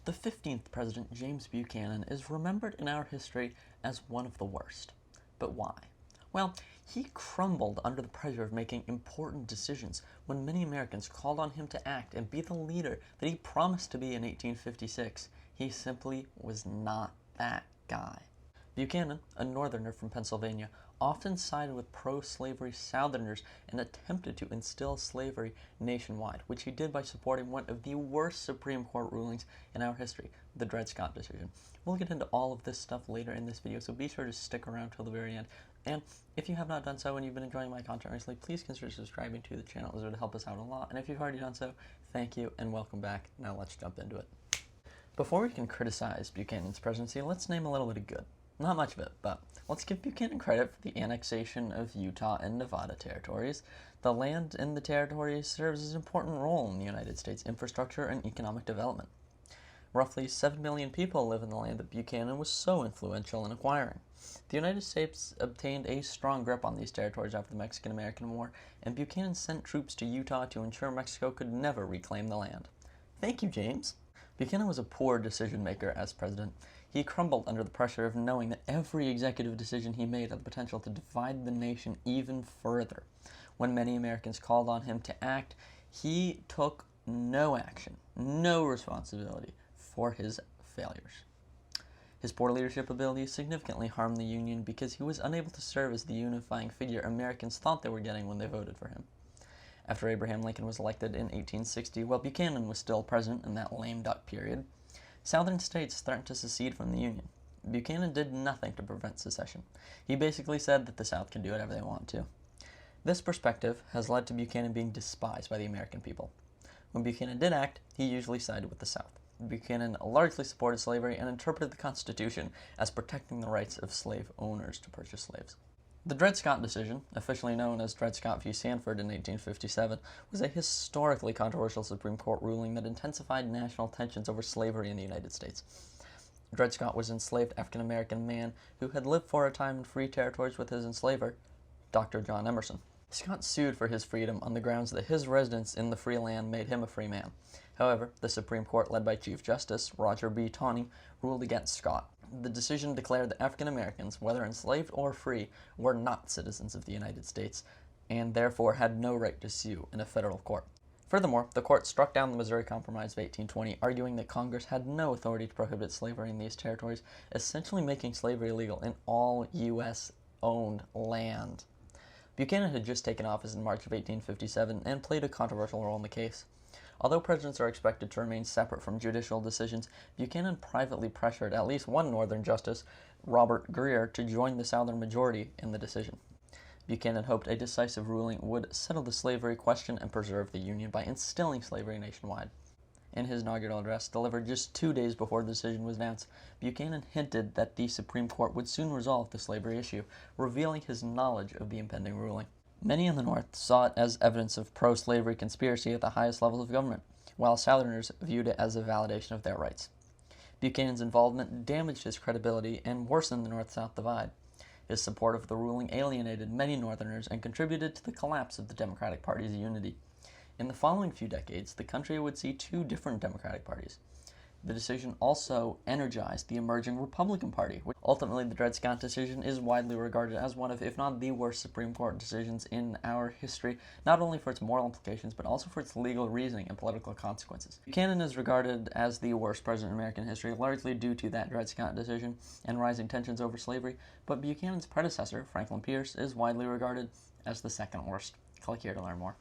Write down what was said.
The 15th President, James Buchanan, is remembered in our history as one of the worst. But why? Well, he crumbled under the pressure of making important decisions when many Americans called on him to act and be the leader that he promised to be in 1856. He simply was not that guy. Buchanan, a northerner from Pennsylvania, often sided with pro-slavery Southerners and attempted to instill slavery nationwide, which he did by supporting one of the worst Supreme Court rulings in our history, the Dred Scott decision. We'll get into all of this stuff later in this video, so be sure to stick around till the very end. And if you have not done so and you've been enjoying my content recently, please consider subscribing to the channel, as it would help us out a lot. And if you've already done so, thank you and welcome back. Now let's jump into it. Before we can criticize Buchanan's presidency, let's name a little bit of good. Not much of it, but let's give Buchanan credit for the annexation of Utah and Nevada territories. The land in the territories serves as an important role in the United States infrastructure and economic development. Roughly 7 million people live in the land that Buchanan was so influential in acquiring. The United States obtained a strong grip on these territories after the Mexican-American War, and Buchanan sent troops to Utah to ensure Mexico could never reclaim the land. Thank you, James. Buchanan was a poor decision-maker as president. He crumbled under the pressure of knowing that every executive decision he made had the potential to divide the nation even further. When many Americans called on him to act, he took no action, no responsibility for his failures. His poor leadership abilities significantly harmed the Union because he was unable to serve as the unifying figure Americans thought they were getting when they voted for him. After Abraham Lincoln was elected in 1860, while Buchanan was still president in that lame duck period, Southern states threatened to secede from the Union. Buchanan did nothing to prevent secession. He basically said that the South can do whatever they want to. This perspective has led to Buchanan being despised by the American people. When Buchanan did act, he usually sided with the South. Buchanan largely supported slavery and interpreted the Constitution as protecting the rights of slave owners to purchase slaves. The Dred Scott decision, officially known as Dred Scott v. Sanford in 1857, was a historically controversial Supreme Court ruling that intensified national tensions over slavery in the United States. Dred Scott was an enslaved African-American man who had lived for a time in free territories with his enslaver, Dr. John Emerson. Scott sued for his freedom on the grounds that his residence in the free land made him a free man. However, the Supreme Court, led by Chief Justice Roger B. Taney, ruled against Scott. The decision declared that African Americans, whether enslaved or free, were not citizens of the United States, and therefore had no right to sue in a federal court. Furthermore, the court struck down the Missouri Compromise of 1820, arguing that Congress had no authority to prohibit slavery in these territories, essentially making slavery illegal in all U.S.-owned land. Buchanan had just taken office in March of 1857 and played a controversial role in the case. Although presidents are expected to remain separate from judicial decisions, Buchanan privately pressured at least one Northern justice, Robert Grier, to join the Southern majority in the decision. Buchanan hoped a decisive ruling would settle the slavery question and preserve the Union by instilling slavery nationwide. In his inaugural address, delivered just 2 days before the decision was announced, Buchanan hinted that the Supreme Court would soon resolve the slavery issue, revealing his knowledge of the impending ruling. Many in the North saw it as evidence of pro-slavery conspiracy at the highest levels of government, while Southerners viewed it as a validation of their rights. Buchanan's involvement damaged his credibility and worsened the North-South divide. His support of the ruling alienated many Northerners and contributed to the collapse of the Democratic Party's unity. In the following few decades, the country would see two different Democratic parties. The decision also energized the emerging Republican Party, which ultimately the Dred Scott decision is widely regarded as one of, if not the worst Supreme Court decisions in our history, not only for its moral implications, but also for its legal reasoning and political consequences. Buchanan is regarded as the worst president in American history, largely due to that Dred Scott decision and rising tensions over slavery, but Buchanan's predecessor, Franklin Pierce, is widely regarded as the second worst. Click here to learn more.